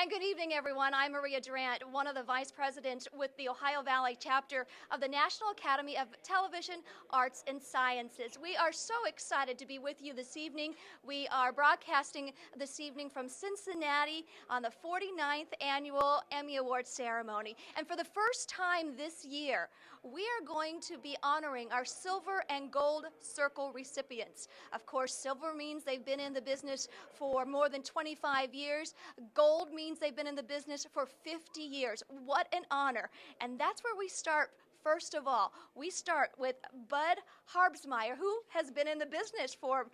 And good evening, everyone. I'm Maria Durant, one of the vice presidents with the Ohio Valley chapter of the National Academy of Television Arts and Sciences. We are so excited to be with you this evening. We are broadcasting this evening from Cincinnati on the 49th Annual Emmy Awards ceremony. And for the first time this year, we are going to be honoring our Silver and Gold Circle recipients. Of course, silver means they've been in the business for more than 25 years. Gold means they've been in the business for 50 years. What an honor. And that's where we start. First of all, we start with Bud Harbsmeier, who has been in the business for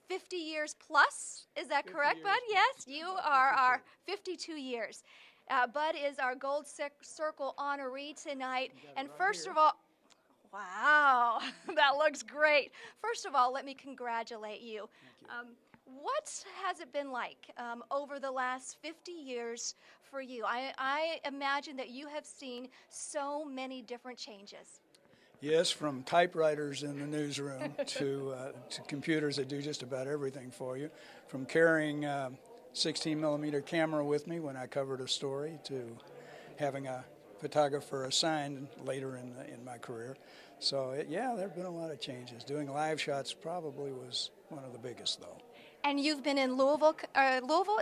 50 years plus. Is that correct, Bud? Yes, you are our 52 years. Bud is our Gold Circle honoree tonight. And first of all, wow, that looks great. First of all, let me congratulate you. What has it been like over the last 50 years for you? I imagine that you have seen so many different changes. Yes, from typewriters in the newsroom to computers that do just about everything for you, from carrying 16-millimeter camera with me when I covered a story to having a photographer assigned later in my career. So, yeah, there have been a lot of changes. Doing live shots probably was one of the biggest, though. And you've been in Louisville,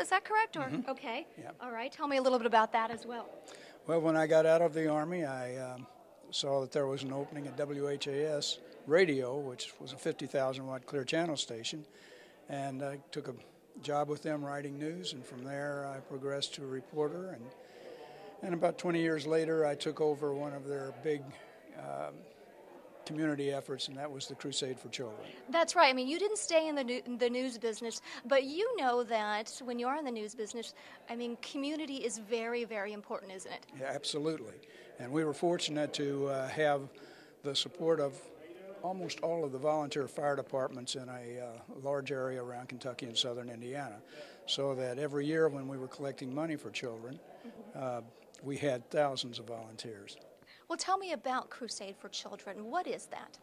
is that correct? Or Okay. Yeah. All right. Tell me a little bit about that as well. Well, when I got out of the Army, I saw that there was an opening at WHAS Radio, which was a 50,000-watt clear channel station, and I took a job with them writing news, and from there I progressed to a reporter, and about 20 years later I took over one of their big community efforts, and that was the Crusade for Children. That's right. I mean, you didn't stay in the news business, but you know that when you are in the news business, I mean, community is very, very important, isn't it? Yeah, absolutely. And we were fortunate to have the support of almost all of the volunteer fire departments in a large area around Kentucky and southern Indiana, so that every year when we were collecting money for children, we had thousands of volunteers. Well, tell me about Crusade for Children. What is that?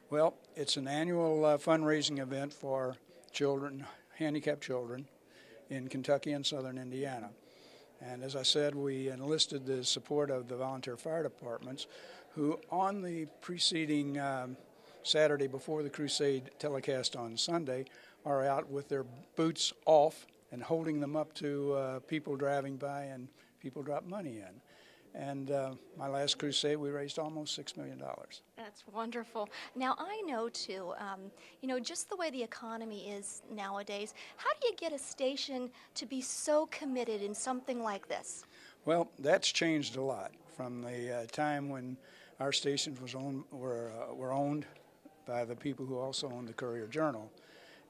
Well, it's an annual fundraising event for children, handicapped children, in Kentucky and southern Indiana. And as I said, we enlisted the support of the volunteer fire departments, who on the preceding Saturday before the Crusade telecast on Sunday are out with their boots off and holding them up to people driving by, and people drop money in. And my last crusade, we raised almost $6 million. That's wonderful. Now, I know, too, you know, just the way the economy is nowadays, how do you get a station to be so committed in something like this? Well, that's changed a lot from the time when our stations were owned by the people who also owned the Courier-Journal,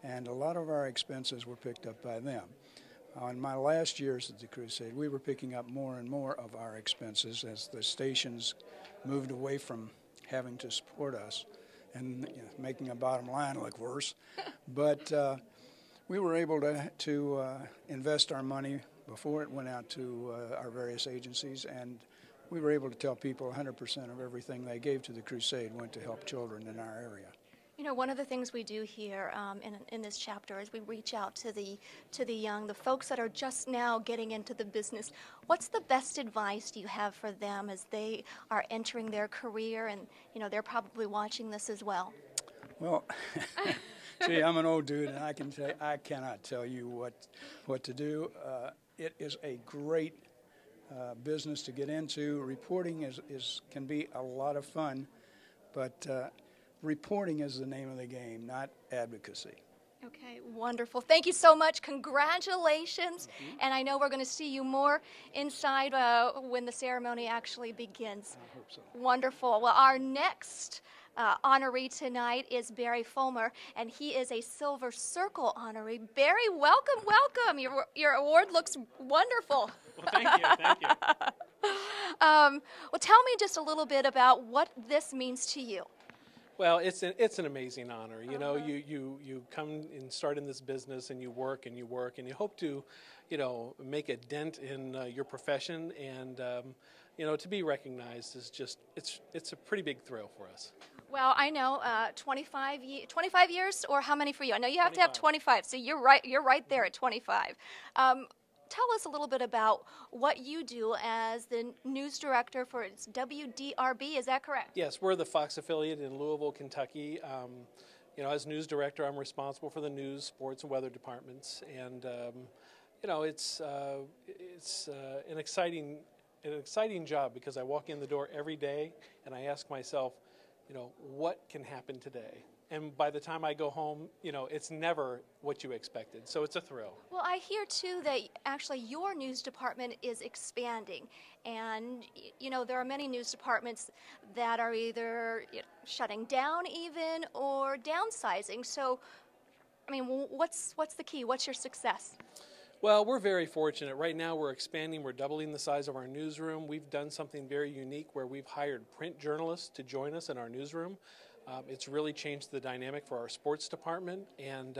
and a lot of our expenses were picked up by them. On my last years at the Crusade, we were picking up more and more of our expenses as the stations moved away from having to support us and making a bottom line look worse. But we were able to invest our money before it went out to our various agencies, and we were able to tell people 100% of everything they gave to the Crusade went to help children in our area. You know, one of the things we do here in this chapter is we reach out to the young, the folks that are just now getting into the business. What's the best advice you have for them as they are entering their career, and you know they're probably watching this as well? Well, see, I'm an old dude, and I cannot tell you what to do. It is a great business to get into. Reporting can be a lot of fun, but reporting is the name of the game, not advocacy. Okay, wonderful. Thank you so much. Congratulations. And I know we're going to see you more inside when the ceremony actually begins. I hope so. Wonderful. Well, our next honoree tonight is Barry Fulmer, and he is a Silver Circle honoree. Barry, welcome, welcome. Your award looks wonderful. Well, thank you, thank you. Well, tell me just a little bit about what this means to you. Well, it's an amazing honor. You know, you come and start in this business, and you work and you work, and you hope to, you know, make a dent in your profession, and you know, to be recognized is just it's a pretty big thrill for us. Well, I know 25 years, or how many for you? I know you have 25. to have 25, so you're right there at 25. tell us a little bit about what you do as the news director for its WDRB. Is that correct? Yes, we're the Fox affiliate in Louisville, Kentucky. You know, as news director, I'm responsible for the news, sports, and weather departments, and you know, it's an exciting job because I walk in the door every day and I ask myself, you know, what can happen today? And by the time I go home, you know, it's never what you expected. So it's a thrill. Well, I hear too that actually your news department is expanding. And, you know, there are many news departments that are either shutting down even or downsizing. So, I mean, what's the key? What's your success? Well, we're very fortunate. Right now we're expanding. We're doubling the size of our newsroom. We've done something very unique where we've hired print journalists to join us in our newsroom. It's really changed the dynamic for our sports department, and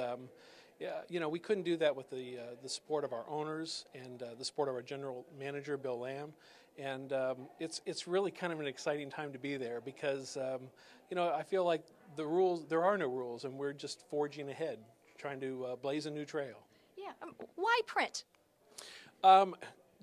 yeah, you know, we couldn't do that with the support of our owners and the support of our general manager, Bill Lamb, and it's really kind of an exciting time to be there because you know, I feel like there are no rules, and we're just forging ahead, trying to blaze a new trail. Yeah, why print?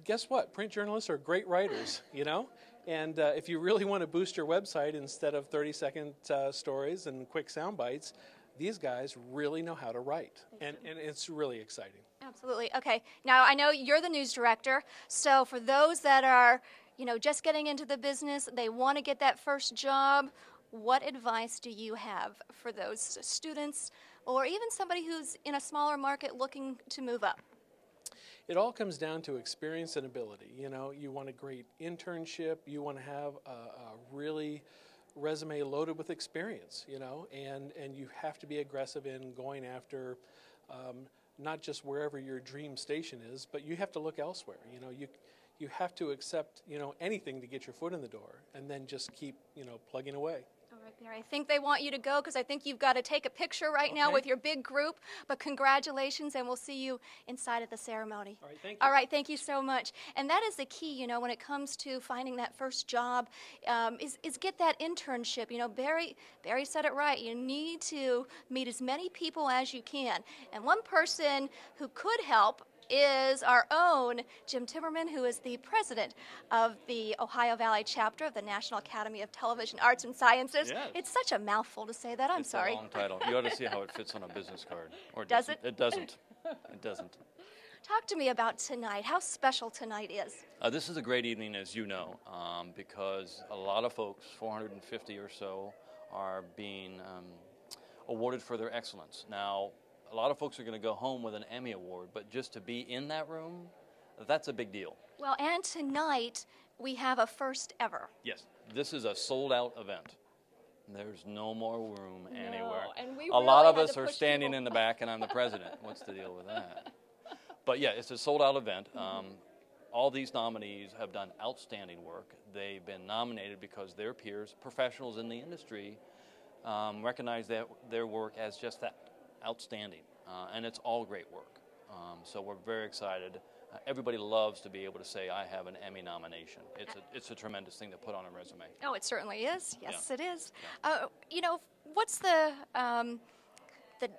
Guess what? Print journalists are great writers, you know? And if you really want to boost your website instead of 30-second stories and quick sound bites, these guys really know how to write. And it's really exciting. Absolutely. Okay. Now, I know you're the news director, so for those that are, you know, just getting into the business, they want to get that first job, what advice do you have for those students or even somebody who's in a smaller market looking to move up? It all comes down to experience and ability. You know, you want a great internship, you want to have a really resume loaded with experience, you know, and you have to be aggressive in going after not just wherever your dream station is, but you have to look elsewhere. You know, you have to accept, you know, anything to get your foot in the door and then just keep, you know, plugging away. All right, Barry, I think they want you to go because I think you've got to take a picture right now with your big group. But congratulations, and we'll see you inside of the ceremony. All right, thank you. All right, thank you so much. And that is the key, you know, when it comes to finding that first job, is get that internship. You know, Barry said it right. You need to meet as many people as you can. And one person who could help is our own Jim Timmerman, who is the president of the Ohio Valley chapter of the National Academy of Television Arts and Sciences. Yes. It's such a mouthful to say that. I'm sorry. It's a long title. You ought to see how it fits on a business card. Or Does it? It doesn't. It doesn't. Talk to me about tonight, how special tonight is. This is a great evening, as you know, because a lot of folks, 450 or so, are being awarded for their excellence. Now, a lot of folks are going to go home with an Emmy Award, but just to be in that room, that's a big deal. Well, and tonight we have a first ever. Yes, this is a sold-out event. There's no more room anywhere. And we a lot really of had us to are push standing people. in the back, and I'm the president. What's the deal with that? But yeah, it's a sold-out event. All these nominees have done outstanding work. They've been nominated because their peers, professionals in the industry, recognize their work as just that, outstanding. And it's all great work. So we're very excited. Everybody loves to be able to say, I have an Emmy nomination. It's a tremendous thing to put on a resume. Oh, it certainly is. Yes, Yeah. it is. You know, what's the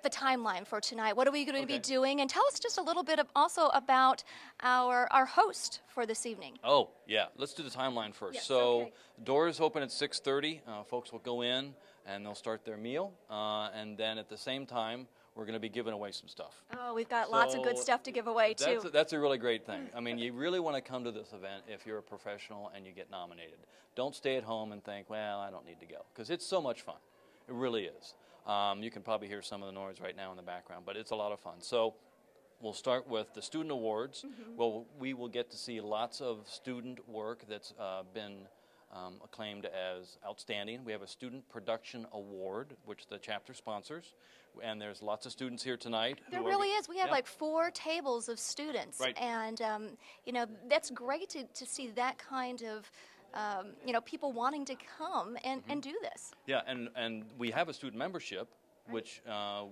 timeline for tonight? What are we going to be doing? And tell us just a little bit also about our host for this evening. Oh, yeah. Let's do the timeline first. Yes, so okay. doors open at 6:30. Folks will go in and they'll start their meal. And then at the same time, we're going to be giving away some stuff. Oh, we've got lots of good So stuff to give away, too. That's a really great thing. I mean, you really want to come to this event if you're a professional and you get nominated. Don't stay at home and think, well, I don't need to go, because it's so much fun. It really is. You can probably hear some of the noise right now in the background, but it's a lot of fun. So we'll start with the student awards. Well, we will get to see lots of student work that's been acclaimed as outstanding. We have a Student Production Award, which the chapter sponsors, and there's lots of students here tonight. There really is. We have like 4 tables of students, Right. and you know, that's great to see that kind of you know, people wanting to come and do this. Yeah, and we have a student membership, which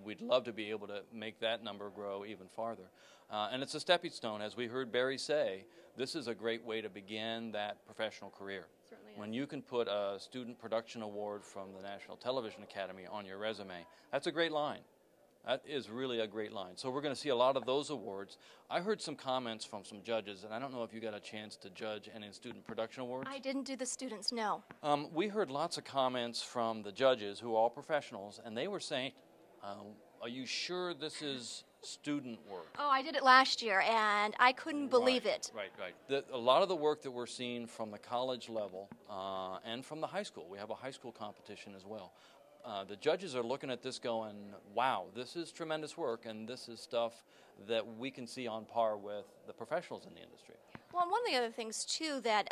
we'd love to be able to make that number grow even farther. And it's a stepping stone, as we heard Barry say. This is a great way to begin that professional career. Certainly is. When you can put a Student Production Award from the National Television Academy on your resume, that's a great line. That is really a great line. So we're going to see a lot of those awards. I heard some comments from some judges, and I don't know if you got a chance to judge any student production awards. I didn't do the students, no. We heard lots of comments from the judges, who are all professionals, and they were saying, are you sure this is student work? Oh, I did it last year, and I couldn't believe it. Right. A lot of the work that we're seeing from the college level and from the high school, we have a high school competition as well. The judges are looking at this going, wow, this is tremendous work, and this is stuff that we can see on par with the professionals in the industry. Well, and one of the other things, too, that,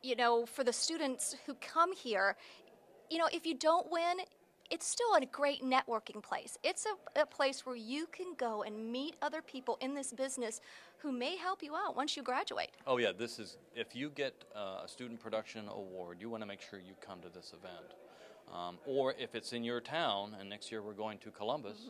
you know, for the students who come here, you know, if you don't win, it's still a great networking place. It's a place where you can go and meet other people in this business who may help you out once you graduate. Oh, yeah, this is, if you get a student production award, you want to make sure you come to this event. Or if it's in your town, and next year we're going to Columbus,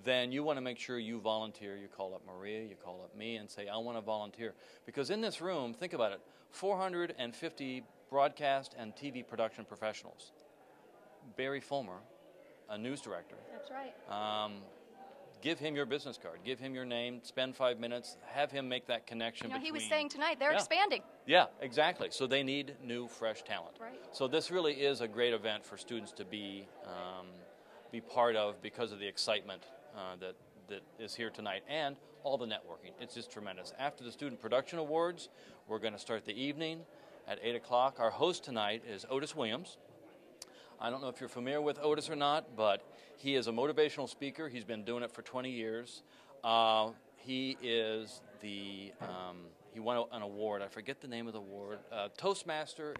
then you want to make sure you volunteer. You call up Maria, you call up me, and say, I want to volunteer. Because in this room, think about it, 450 broadcast and TV production professionals. Barry Fulmer, a news director. That's right. Give him your business card. Give him your name. Spend 5 minutes. Have him make that connection between... He was saying tonight they're expanding. Yeah, exactly. So they need new, fresh talent. Right. So this really is a great event for students to be part of because of the excitement that is here tonight and all the networking. It's just tremendous. After the Student Production Awards, we're going to start the evening at 8 o'clock. Our host tonight is Otis Williams. I don't know if you're familiar with Otis or not, but he is a motivational speaker. He's been doing it for 20 years. He is the, he won an award. I forget the name of the award. Toastmaster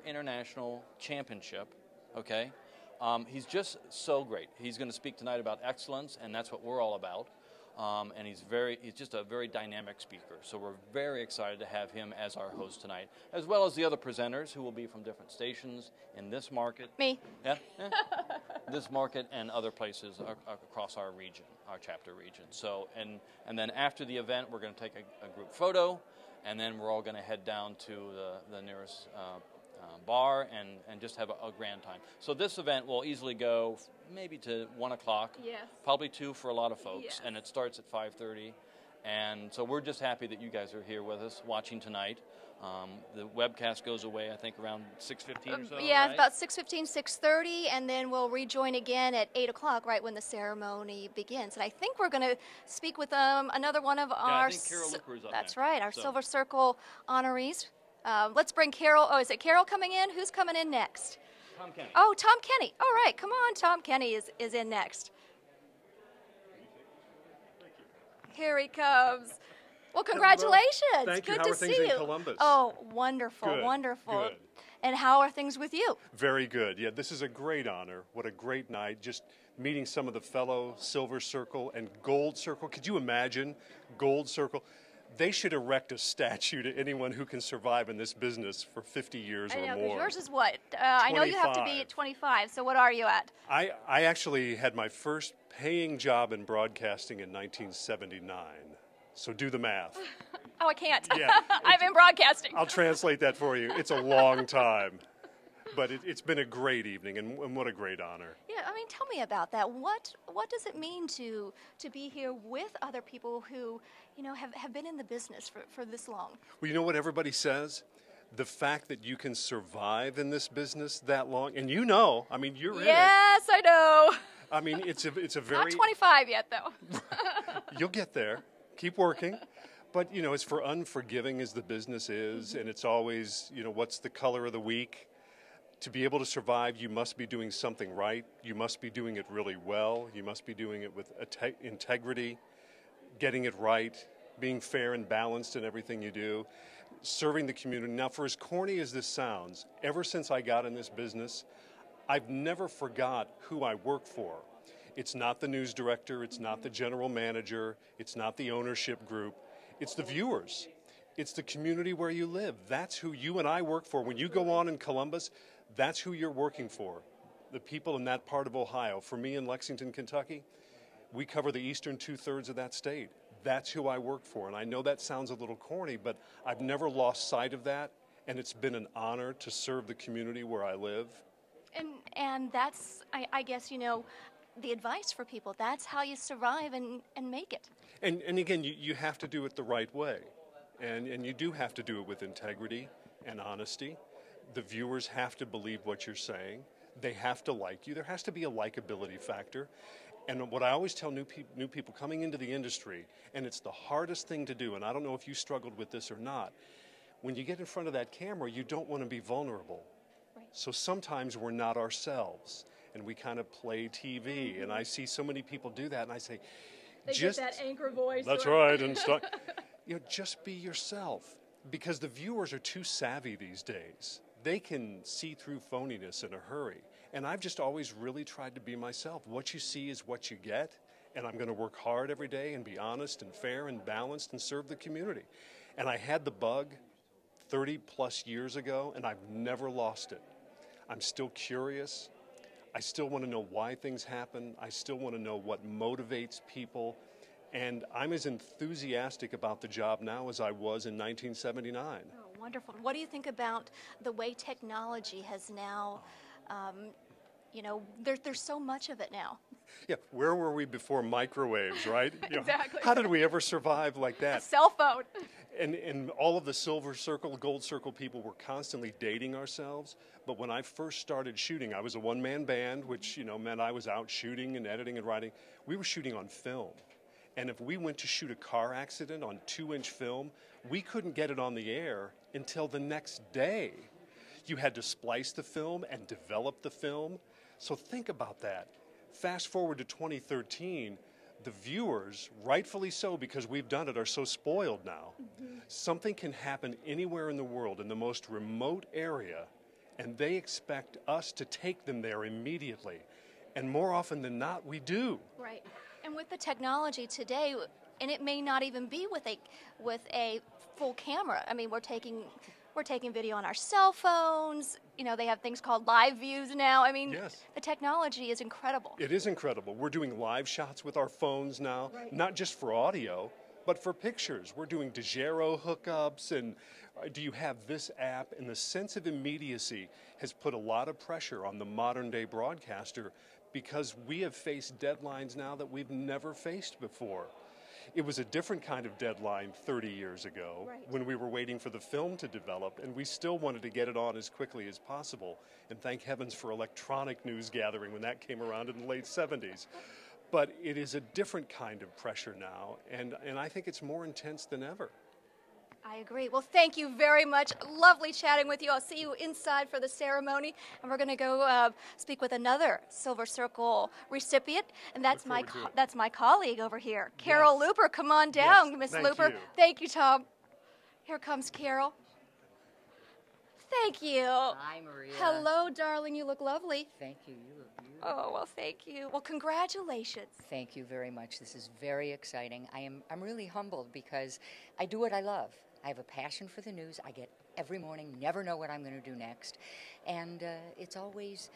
International Championship, okay? He's just so great. He's going to speak tonight about excellence, and that's what we're all about. And he's just a very dynamic speaker. So we're very excited to have him as our host tonight, as well as the other presenters who will be from different stations in this market. Me. Yeah. This market and other places across our region, our chapter region. So, and then after the event, we're going to take a group photo, and then we're all going to head down to the nearest bar and just have a grand time. So this event will easily go maybe to 1 o'clock, probably 2 for a lot of folks, and it starts at 5:30. And so we're just happy that you guys are here with us watching tonight. The webcast goes away, I think, around 6:15 or so. Yeah, right? about 6:15, 6:30, and then we'll rejoin again at 8 o'clock, right when the ceremony begins. And I think we're going to speak with another one of our... I think Carol Luper is up That's next. right, our Silver Circle honorees. Let's bring Carol. Oh, is it Carol coming in? Who's coming in next? Tom Kenny. Oh, Tom Kenny. All right, come on. Tom Kenny is in next. Here he comes. Well, congratulations. Thank you. Good How to are things see in you. Columbus? Oh, wonderful, Good, wonderful. good. And how are things with you? Very good. Yeah, this is a great honor. What a great night. Just meeting some of the fellow Silver Circle and Gold Circle. Could you imagine Gold Circle? They should erect a statue to anyone who can survive in this business for 50 years or more. Yours is what? I know you have to be at 25, so what are you at? I actually had my first paying job in broadcasting in 1979. So do the math. Oh, I can't. Yeah, I'm in broadcasting. I'll translate that for you. It's a long time. But it's been a great evening, and what a great honor. Yeah, I mean, tell me about that. What does it mean to be here with other people who, you know, have been in the business for this long? Well, you know what everybody says? The fact that you can survive in this business that long, and you know, I mean, you're in it. Yes, I know. I mean, it's a very... Not 25 yet, though. You'll get there. Keep working. But, you know, as for unforgiving as the business is, and it's always, you know, what's the color of the week? To be able to survive, you must be doing something right. You must be doing it really well. You must be doing it with integrity, getting it right, being fair and balanced in everything you do, serving the community. Now, for as corny as this sounds, ever since I got in this business, I've never forgot who I work for. It's not the news director. It's not the general manager. It's not the ownership group. It's the viewers. It's the community where you live. That's who you and I work for. When you go on in Columbus, that's who you're working for, the people in that part of Ohio. For me in Lexington, Kentucky, we cover the eastern 2/3 of that state. That's who I work for. And I know that sounds a little corny, but I've never lost sight of that, and it's been an honor to serve the community where I live. And that's, I guess, you know, the advice for people. That's how you survive and make it. And again, you have to do it the right way. And you do have to do it with integrity and honesty. The viewers have to believe what you're saying. They have to like you. There has to be a likability factor. And what I always tell new people coming into the industry, and it's the hardest thing to do, and I don't know if you struggled with this or not, when you get in front of that camera, you don't want to be vulnerable. Right. So sometimes we're not ourselves, and we kind of play TV. And I see so many people do that, and I say, They just get that anchor voice. that's right, and stuff. Just be yourself, because the viewers are too savvy these days. They can see through phoniness in a hurry. And I've just always really tried to be myself. What you see is what you get, and I'm going to work hard every day and be honest and fair and balanced and serve the community. And I had the bug 30 plus years ago, and I've never lost it. I'm still curious. I still want to know why things happen. I still want to know what motivates people. And I'm as enthusiastic about the job now as I was in 1979. Oh, wonderful. What do you think about the way technology has now, there's so much of it now. Yeah, where were we before microwaves, right? Exactly. How did we ever survive like that? A cell phone. And all of the silver circle, gold circle people were constantly dating ourselves. But when I first started shooting, I was a one-man band, which meant I was out shooting and editing and writing. We were shooting on film. And if we went to shoot a car accident on 2-inch film, we couldn't get it on the air until the next day. You had to splice the film and develop the film. So think about that. Fast forward to 2013, the viewers, rightfully so because we've done it, are so spoiled now. Mm-hmm. Something can happen anywhere in the world, in the most remote area, and they expect us to take them there immediately. And more often than not, we do. Right. And with the technology today, and it may not even be with a full camera. I mean, we're taking video on our cell phones. They have things called live views now. I mean, yes. The technology is incredible. It is incredible. We're doing live shots with our phones now, right. Not just for audio, but for pictures. We're doing DeGero hookups, and do you have this app? And the sense of immediacy has put a lot of pressure on the modern day broadcaster, because we have faced deadlines now that we've never faced before. It was a different kind of deadline 30 years ago, right, when we were waiting for the film to develop, and we still wanted to get it on as quickly as possible. And thank heavens for electronic news gathering when that came around in the late 70s. But it is a different kind of pressure now, and I think it's more intense than ever. I agree. Well, thank you very much. Lovely chatting with you. I'll see you inside for the ceremony, and we're going to go speak with another Silver Circle recipient, and that's my colleague over here, Carol Yes. Luper. Come on down, Yes. Miss Thank Luper. you. Thank you, Tom. Here comes Carol. Thank you. Hi, Maria. Hello, darling. You look lovely. Thank you. You look beautiful. Oh, well, thank you. Well, congratulations. Thank you very much. This is very exciting. I'm really humbled because I do what I love. I have a passion for the news. I get every morning, never know what I'm going to do next. And it's always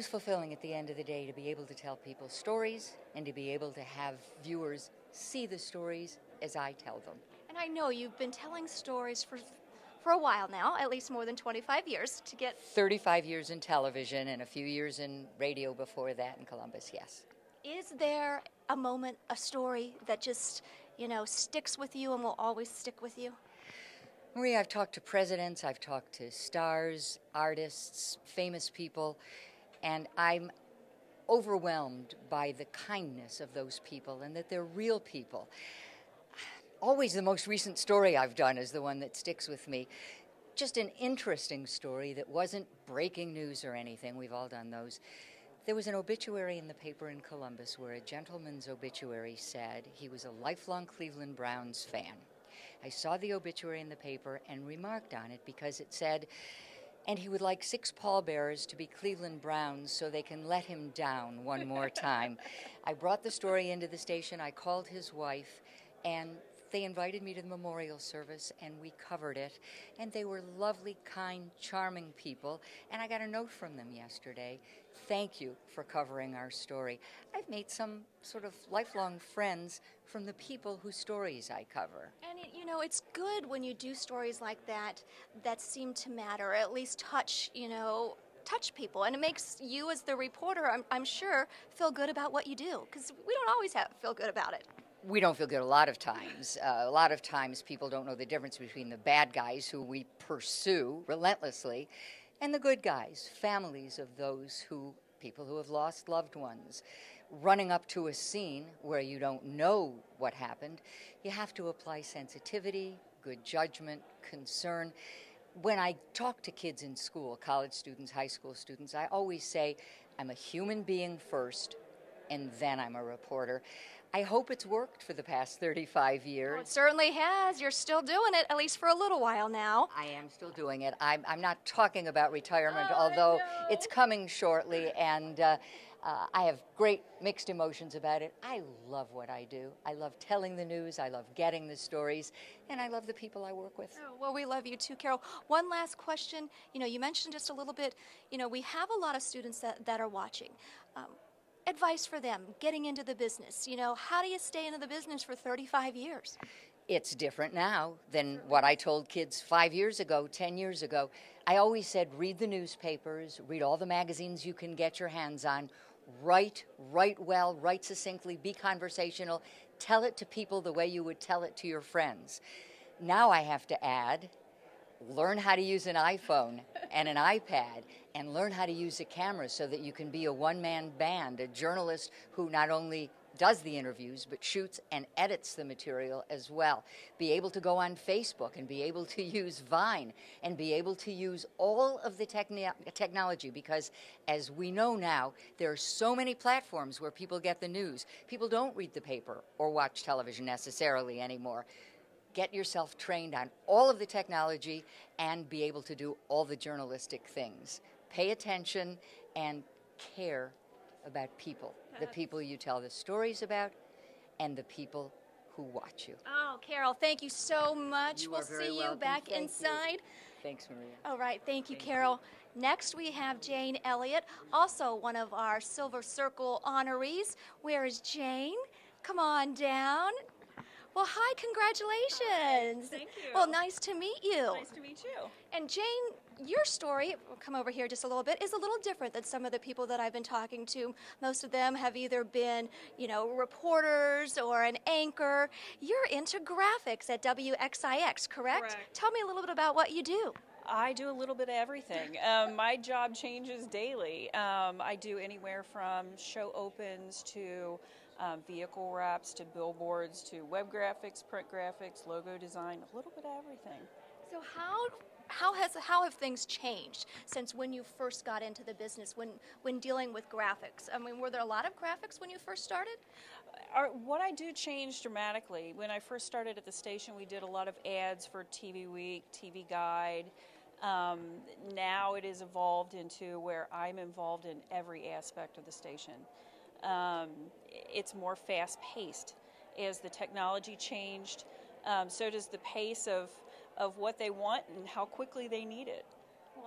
fulfilling at the end of the day to be able to tell people stories and to be able to have viewers see the stories as I tell them. And I know you've been telling stories for a while now, at least more than 25 years to get... 35 years in television and a few years in radio before that in Columbus, yes. Is there a moment, a story that just, sticks with you and will always stick with you? Maria, I've talked to presidents, I've talked to stars, artists, famous people, and I'm overwhelmed by the kindness of those people and that they're real people. Always the most recent story I've done is the one that sticks with me. Just an interesting story that wasn't breaking news or anything. We've all done those. There was an obituary in the paper in Columbus where a gentleman's obituary said he was a lifelong Cleveland Browns fan. I saw the obituary in the paper and remarked on it because it said, and he would like 6 pallbearers to be Cleveland Browns so they can let him down one more time. I brought the story into the station. I called his wife, and they invited me to the memorial service, and we covered it. And they were lovely, kind, charming people. And I got a note from them yesterday. Thank you for covering our story. I've made some sort of lifelong friends from the people whose stories I cover. And, it's good when you do stories like that seem to matter, or at least touch touch people, and it makes you as the reporter, I'm sure, feel good about what you do, because we don't always feel good about it. We don't feel good a lot of times. A lot of times people don't know the difference between the bad guys who we pursue relentlessly and the good guys, families of those people who have lost loved ones. Running up to a scene where you don't know what happened, you have to apply sensitivity, good judgment, concern. When I talk to kids in school, college students, high school students, I always say, I'm a human being first, and then I'm a reporter. I hope it's worked for the past 35 years. Well, it certainly has. You're still doing it, at least for a little while now. I am still doing it. I'm not talking about retirement, although it's coming shortly, and I have great mixed emotions about it. I love what I do. I love telling the news. I love getting the stories, and I love the people I work with. Oh, well, we love you too, Carol. One last question. You mentioned just a little bit, we have a lot of students that are watching. Advice for them getting into the business. How do you stay into the business for 35 years? It's different now than what I told kids 5 years ago, 10 years ago. I always said, read the newspapers, read all the magazines you can get your hands on, write well, write succinctly, be conversational, tell it to people the way you would tell it to your friends. Now I have to add, learn how to use an iPhone and an iPad, and learn how to use a camera so that you can be a one-man band, a journalist who not only does the interviews but shoots and edits the material as well. Be able to go on Facebook and be able to use Vine and be able to use all of the technology, because as we know now, there are so many platforms where people get the news. People don't read the paper or watch television necessarily anymore. Get yourself trained on all of the technology and be able to do all the journalistic things. Pay attention and care about people, the people you tell the stories about and the people who watch you. Oh, Carol, thank you so much. We'll see you back inside. Thanks, Maria. All right, thank you, Carol. Next, we have Jane Elliott, also one of our Silver Circle honorees. Where is Jane? Come on down. Well, hi, congratulations. Thank you. Well, nice to meet you. Nice to meet you. And Jane, your story, we'll come over here just a little bit, is a little different than some of the people that I've been talking to. Most of them have either been, reporters or an anchor. You're into graphics at WXIX, correct? Tell me a little bit about what you do. I do a little bit of everything. My job changes daily. I do anywhere from show opens to vehicle wraps to billboards to web graphics, print graphics, logo design, a little bit of everything. So how have things changed since when you first got into the business, when dealing with graphics? I mean, were there a lot of graphics when you first started? What I do changed dramatically. When I first started at the station, we did a lot of ads for TV Week, TV Guide. Now it has evolved into where I'm involved in every aspect of the station. It's more fast-paced. As the technology changed, so does the pace of what they want and how quickly they need it.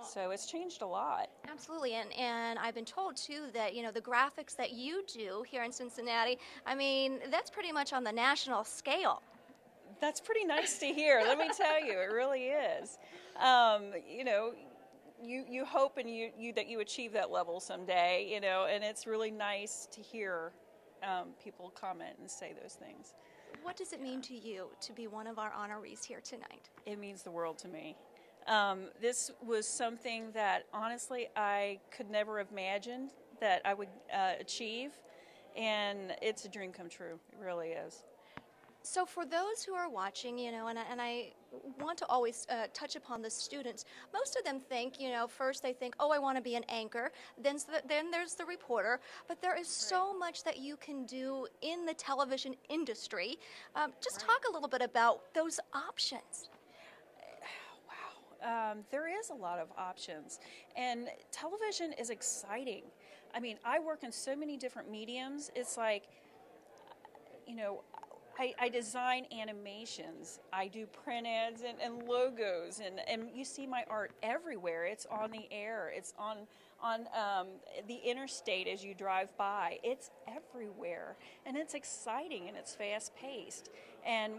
So it's changed a lot. Absolutely, and I've been told too that the graphics that you do here in Cincinnati, I mean, that's pretty much on the national scale. That's pretty nice to hear. Let me tell you, it really is. You hope and that you achieve that level someday, and it's really nice to hear people comment and say those things. What does it mean to you to be one of our honorees here tonight? It means the world to me. This was something that honestly I could never have imagined that I would achieve, and it's a dream come true. It really is. So for those who are watching, and I want to always touch upon the students, most of them think, first they think, oh, I want to be an anchor, then there's the reporter, but there is so much that you can do in the television industry. Just talk a little bit about those options. Wow. There is a lot of options, and television is exciting. I mean, I work in so many different mediums. It's like, I design animations, I do print ads and logos, and you see my art everywhere. It's on the air, it's on the interstate as you drive by. It's everywhere, and it's exciting and it's fast-paced. And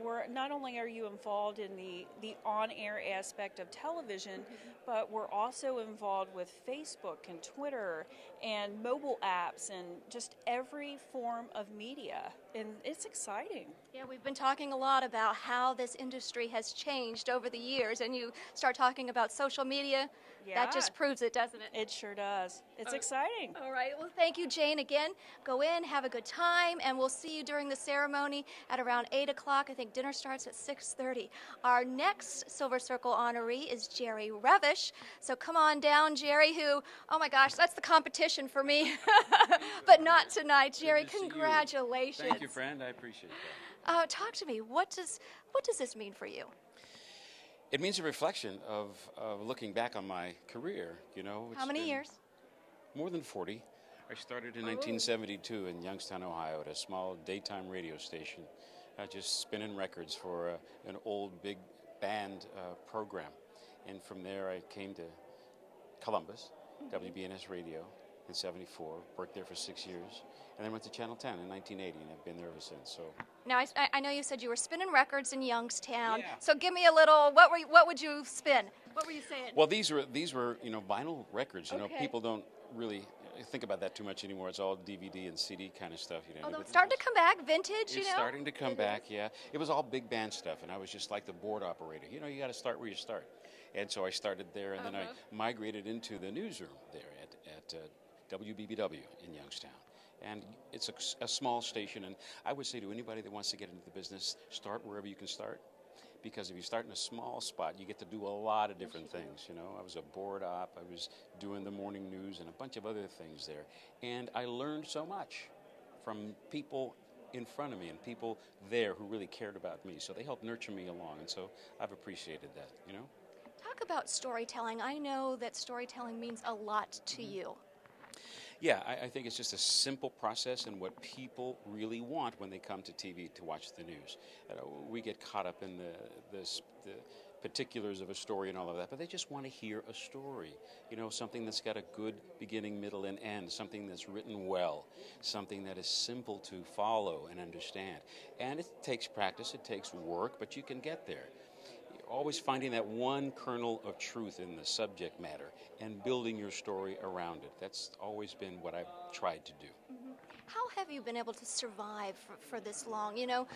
we're not only are you involved in the on-air aspect of television, but we're also involved with Facebook and Twitter and mobile apps and just every form of media, and it's exciting. Yeah, we've been talking a lot about how this industry has changed over the years, and you start talking about social media, that just proves it, doesn't it? It sure does. It's exciting. All right. Well, thank you, Jane. Again, go in, have a good time, and we'll see you during the ceremony at around 8 o'clock. I think dinner starts at 6:30. Our next Silver Circle honoree is Jerry Revish. So come on down, Jerry, who, oh my gosh, that's the competition for me. But not tonight, Jerry. Congratulations. Thank you, friend. I appreciate that. Talk to me. What does this mean for you? It means a reflection of looking back on my career. How many years? More than 40. I started in 1972 in Youngstown, Ohio, at a small daytime radio station, just spinning records for an old big band program. And from there, I came to Columbus, WBNS Radio, in '74. Worked there for 6 years, and then went to Channel 10 in 1980, and I've been there ever since. So. Now, I know you said you were spinning records in Youngstown. Yeah. So give me a little. What would you spin? What were you saying? Well, these were vinyl records. Okay. People don't really think about that too much anymore. It's all DVD and CD kind of stuff. Although it's starting to come back, vintage. It's starting to come back. Yeah, it was all big band stuff, and I was just like the board operator. You got to start where you start, and so I started there, and then I migrated into the newsroom there at WBBW in Youngstown. And it's a small station, and I would say to anybody that wants to get into the business, start wherever you can start. Because if you start in a small spot, you get to do a lot of different things. I was a board op, I was doing the morning news and a bunch of other things there. And I learned so much from people in front of me and people there who really cared about me. So they helped nurture me along, and so I've appreciated that, Talk about storytelling. I know that storytelling means a lot to you. Yeah, I think it's just a simple process and what people really want when they come to TV to watch the news. We get caught up in the particulars of a story and all of that, but they just want to hear a story. Something that's got a good beginning, middle, and end, something that's written well, something that is simple to follow and understand. And it takes practice, it takes work, but you can get there. Always finding that one kernel of truth in the subject matter and building your story around it. That's always been what I've tried to do. How have you been able to survive for this long? You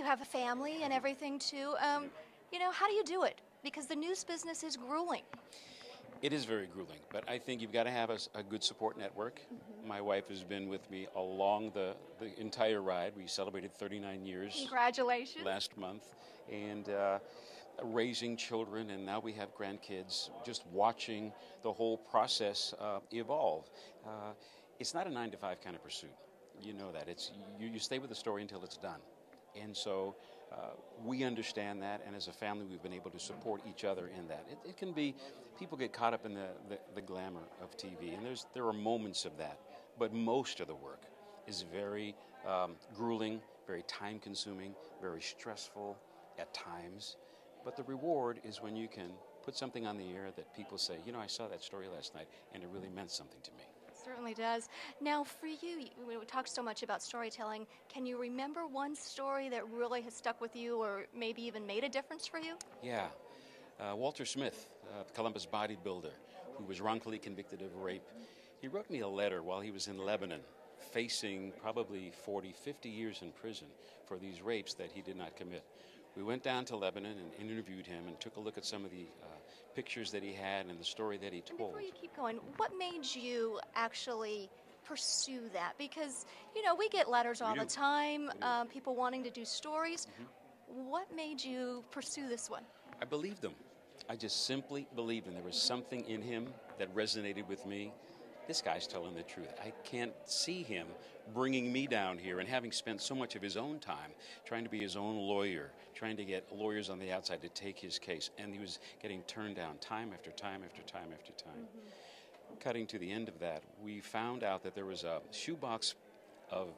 have a family and everything too. How do you do it? Because the news business is grueling. It is very grueling, but I think you've got to have a good support network. My wife has been with me along the entire ride. We celebrated 39 years. Congratulations. Last month. And raising children, and now we have grandkids, just watching the whole process evolve. It's not a 9-to-5 kind of pursuit. You know that. It's you stay with the story until it's done. And so we understand that, and as a family we've been able to support each other in that. It can be, people get caught up in the glamour of TV, and there are moments of that, but most of the work is very grueling, very time-consuming, very stressful at times, but the reward is when you can put something on the air that people say, I saw that story last night, and it really meant something to me. Certainly does. Now, for you, we talk so much about storytelling. Can you remember one story that really has stuck with you or maybe even made a difference for you? Yeah. Walter Smith, the Columbus bodybuilder, who was wrongfully convicted of rape, he wrote me a letter while he was in Lebanon, facing probably 40, 50 years in prison for these rapes that he did not commit. We went down to Lebanon and interviewed him and took a look at some of the pictures that he had and the story that he told. And before you keep going, what made you actually pursue that? Because, we get letters all the time, people wanting to do stories. What made you pursue this one? I believed him. I just simply believed him. There was something in him that resonated with me. This guy's telling the truth. I can't see him bringing me down here and having spent so much of his own time trying to be his own lawyer, trying to get lawyers on the outside to take his case, and he was getting turned down time after time after time after time. Cutting to the end of that, we found out that there was a shoebox of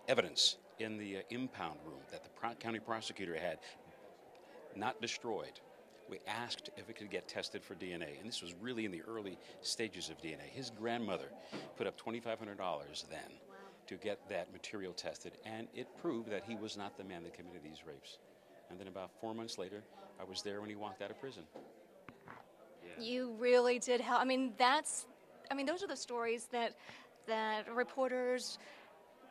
evidence in the impound room that the county prosecutor had not destroyed. We asked if it could get tested for DNA, and this was really in the early stages of DNA. His grandmother put up $2,500 then to get that material tested, and it proved that he was not the man that committed these rapes. And then about 4 months later, I was there when he walked out of prison. You really did help. I mean, those are the stories that reporters,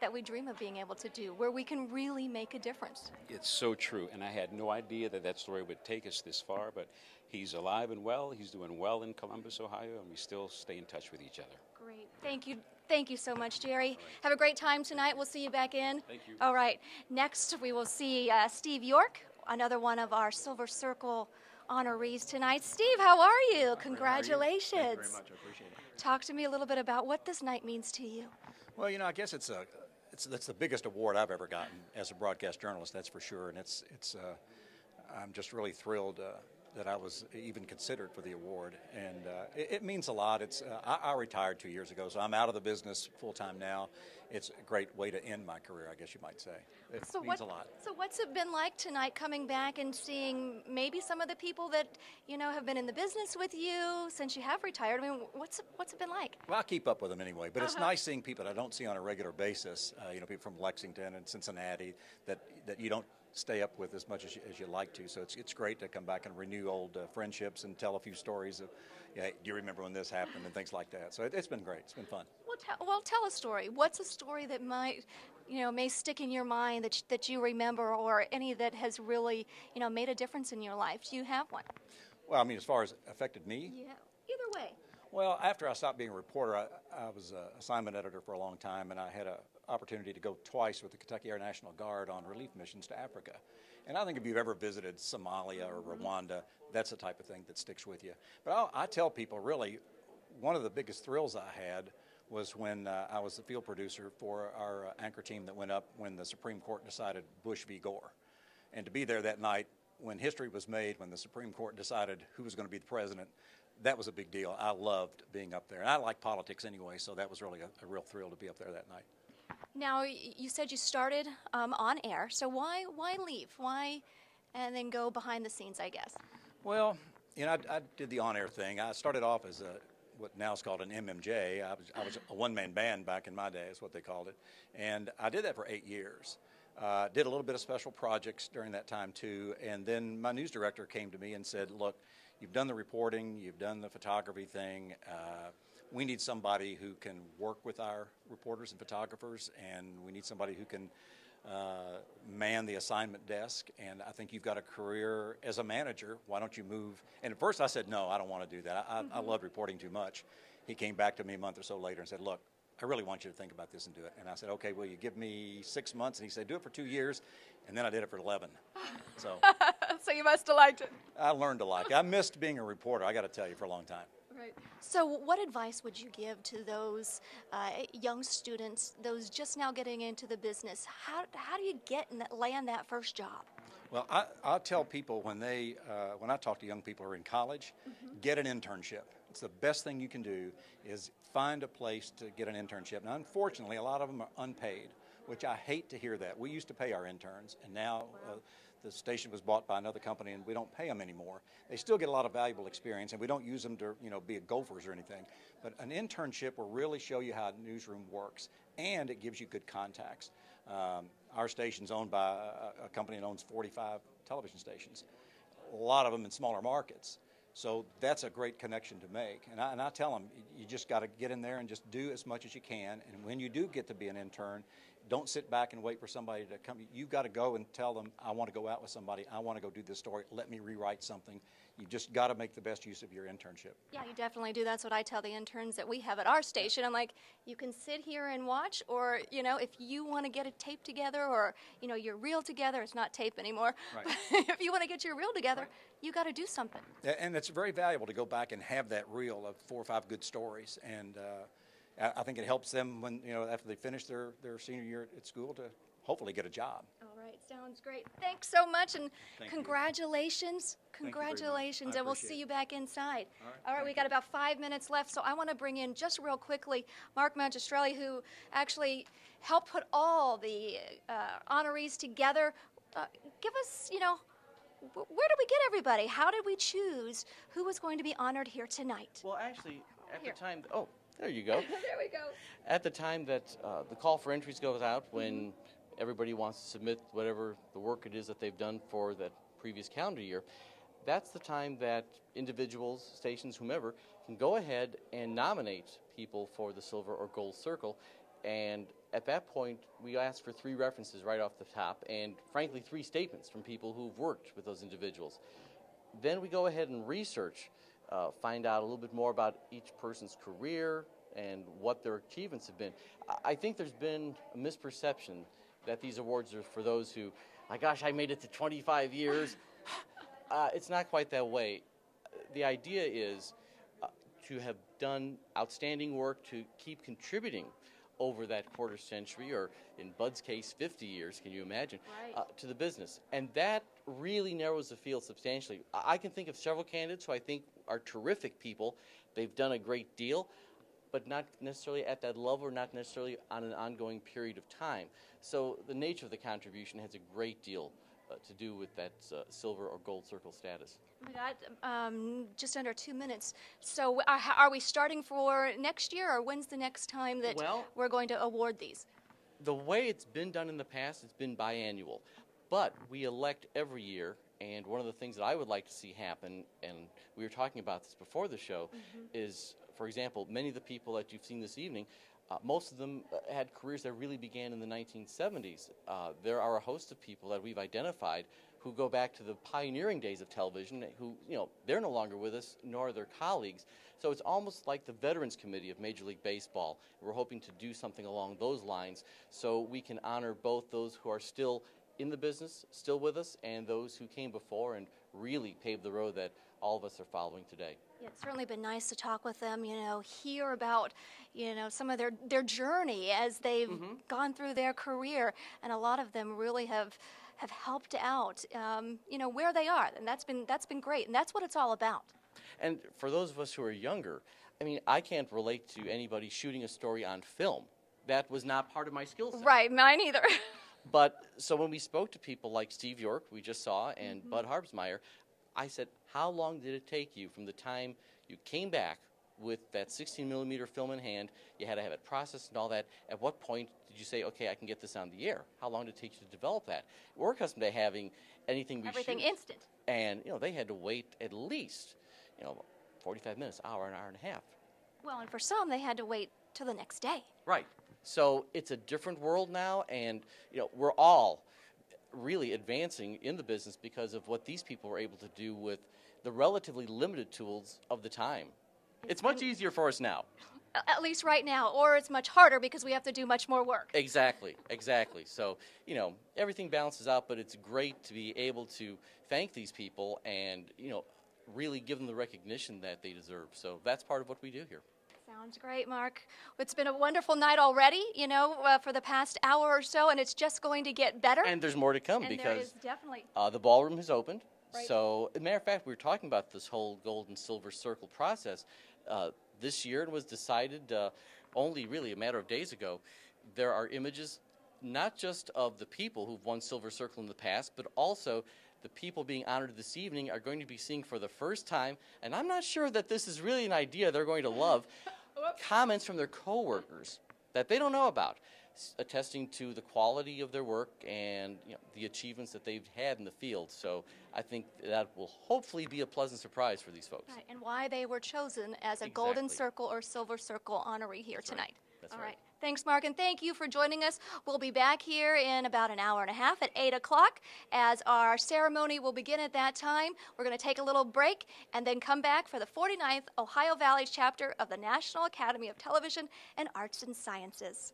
that we dream of being able to do, where we can really make a difference. It's so true, and I had no idea that that story would take us this far, but he's alive and well. He's doing well in Columbus, Ohio, and we still stay in touch with each other. Great. Thank you. Thank you so much, Jerry. Right. Have a great time tonight. We'll see you back in. Thank you. All right. Next, we will see Steve York, another one of our Silver Circle honorees tonight. Steve, how are you? Congratulations. Thank you very much. I appreciate it. Talk to me a little bit about what this night means to you. Well, I guess it's the biggest award I've ever gotten as a broadcast journalist, that's for sure. And I'm just really thrilled that I was even considered for the award. And it means a lot. I retired 2 years ago, so I'm out of the business full-time now. It's a great way to end my career, I guess you might say. It means a lot. So what's it been like tonight, coming back and seeing maybe some of the people that, have been in the business with you since you have retired? I mean, what's it been like? Well, I keep up with them anyway, but it's nice seeing people that I don't see on a regular basis, people from Lexington and Cincinnati that you don't stay up with as much as you like to. So it's great to come back and renew old friendships and tell a few stories of, do you remember when this happened and things like that. So it's been great. It's been fun. Well, tell a story. What's a story that may stick in your mind that you remember, or any that has really, made a difference in your life? Do you have one? Well, I mean, as far as affected me? Yeah, either way. Well, after I stopped being a reporter, I was an assignment editor for a long time, and I had an opportunity to go twice with the Kentucky Air National Guard on relief missions to Africa. And I think if you've ever visited Somalia or Rwanda, that's the type of thing that sticks with you. But I tell people, really, one of the biggest thrills I had was when I was the field producer for our anchor team that went up when the Supreme Court decided Bush v. Gore. And to be there that night when history was made, when the Supreme Court decided who was going to be the president, that was a big deal. I loved being up there. And I like politics anyway, so that was really a real thrill to be up there that night. Now, you said you started on air, so why leave? Why and then go behind the scenes, I guess? Well, I did the on-air thing. I started off as what now is called an MMJ. I was a one-man band back in my day, is what they called it. And I did that for 8 years. Did a little bit of special projects during that time, too. And then my news director came to me and said, look, you've done the reporting, you've done the photography thing. We need somebody who can work with our reporters and photographers, and we need somebody who can man the assignment desk. And I think you've got a career as a manager. Why don't you move? And at first I said, no, I don't want to do that. I love reporting too much. He came back to me a month or so later and said, look, I really want you to think about this and do it. And I said, okay, will you give me 6 months? And he said, do it for 2 years. And then I did it for 11. So, so you must have liked it. I learned to like it. I missed being a reporter, I got to tell you, for a long time. Right. So what advice would you give to those young students, those just now getting into the business? How do you land that first job? Well, I'll tell people when I talk to young people who are in college, get an internship. It's the best thing you can do is find a place to get an internship. Now, unfortunately, a lot of them are unpaid, which I hate to hear that. We used to pay our interns, and now the station was bought by another company, and we don't pay them anymore. They still get a lot of valuable experience, and we don't use them to be gophers or anything. But an internship will really show you how a newsroom works, and it gives you good contacts. Our station's owned by a company that owns 45 television stations, a lot of them in smaller markets. So that's a great connection to make. And I tell them, you just got to get in there and just do as much as you can. And when you do get to be an intern, don't sit back and wait for somebody to come. You've got to go and tell them, I want to go out with somebody. I want to go do this story. Let me rewrite something. You just got to make the best use of your internship. Yeah, you definitely do. That's what I tell the interns that we have at our station. I'm like, you can sit here and watch, or, if you want to get a tape together, or, your reel together. It's not tape anymore. Right. If you want to get your reel together, you got to do something. And it's very valuable to go back and have that reel of 4 or 5 good stories. And I think it helps them when, after they finish their senior year at school to hopefully get a job. All right, sounds great. Thanks so much, and congratulations. Congratulations, and we'll see you back inside. All right, we got about 5 minutes left, so I want to bring in just real quickly Mark Magistrelli, who actually helped put all the honorees together. Give us, where did we get everybody? How did we choose who was going to be honored here tonight? Well, actually, at the time, There you go. There we go. At the time that the call for entries goes out, when everybody wants to submit whatever the work it is that they've done for that previous calendar year, that's the time that individuals, stations, whomever, can go ahead and nominate people for the silver or gold circle. And at that point, we ask for 3 references right off the top, and frankly, 3 statements from people who've worked with those individuals. Then we go ahead and research, find out a little bit more about each person's career and what their achievements have been. I think there's been a misperception that these awards are for those who, my gosh, I made it to 25 years. It's not quite that way. The idea is to have done outstanding work, to keep contributing over that quarter century, or in Bud's case, 50 years, can you imagine, to the business. And that really narrows the field substantially. I can think of several candidates who I think are terrific people. They've done a great deal, but not necessarily at that level, or not necessarily on an ongoing period of time. So the nature of the contribution has a great deal to do with that silver or gold circle status. We got just under 2 minutes. So are we starting for next year, or when's the next time that we're going to award these? The way it's been done in the past, it's been biannual. But we elect every year, and one of the things that I would like to see happen, and we were talking about this before the show, is, for example, many of the people that you've seen this evening, most of them had careers that really began in the 1970s. There are a host of people that we've identified who go back to the pioneering days of television, who, they're no longer with us, nor are their colleagues. So it's almost like the Veterans Committee of Major League Baseball. We're hoping to do something along those lines so we can honor both those who are still in the business, still with us, and those who came before and really paved the road that all of us are following today. Yeah, it's certainly been nice to talk with them, hear about, some of their journey as they've gone through their career, and a lot of them really have helped out, where they are, and that's been great, and that's what it's all about. And for those of us who are younger, I can't relate to anybody shooting a story on film. That was not part of my skill set. Right, mine either. But so when we spoke to people like Steve York, we just saw, and Bud Harbsmeier, I said, how long did it take you from the time you came back with that 16mm film in hand, you had to have it processed and all that, at what point did you say, okay, I can get this on the air? How long did it take you to develop that? We're accustomed to having everything instant. And, they had to wait at least, 45 minutes, hour, an hour and a half. Well, and for some, they had to wait till the next day. Right. So it's a different world now, and, we're all really advancing in the business because of what these people were able to do with the relatively limited tools of the time. It's much easier for us now. At least right now, or it's much harder because we have to do much more work. Exactly. So, everything balances out, but it's great to be able to thank these people and, really give them the recognition that they deserve. So that's part of what we do here. Sounds great, Mark. It's been a wonderful night already, for the past hour or so, and it's just going to get better. And there's more to come and because there is definitely. The ballroom has opened. Right. So, as a matter of fact, we were talking about this whole gold and silver circle process. This year it was decided only really a matter of days ago. There are images not just of the people who've won Silver Circle in the past, but also the people being honored this evening are going to be seeing for the first time, and I'm not sure that this is really an idea they're going to love, comments from their coworkers that they don't know about, attesting to the quality of their work and the achievements that they've had in the field. So I think that will hopefully be a pleasant surprise for these folks. Right, and why they were chosen as a Golden Circle or Silver Circle honoree here tonight. That's All right. right. Thanks, Mark, and thank you for joining us. We'll be back here in about an hour and a half at 8 o'clock as our ceremony will begin at that time. We're going to take a little break and then come back for the 49th Ohio Valley chapter of the National Academy of Television and Arts and Sciences.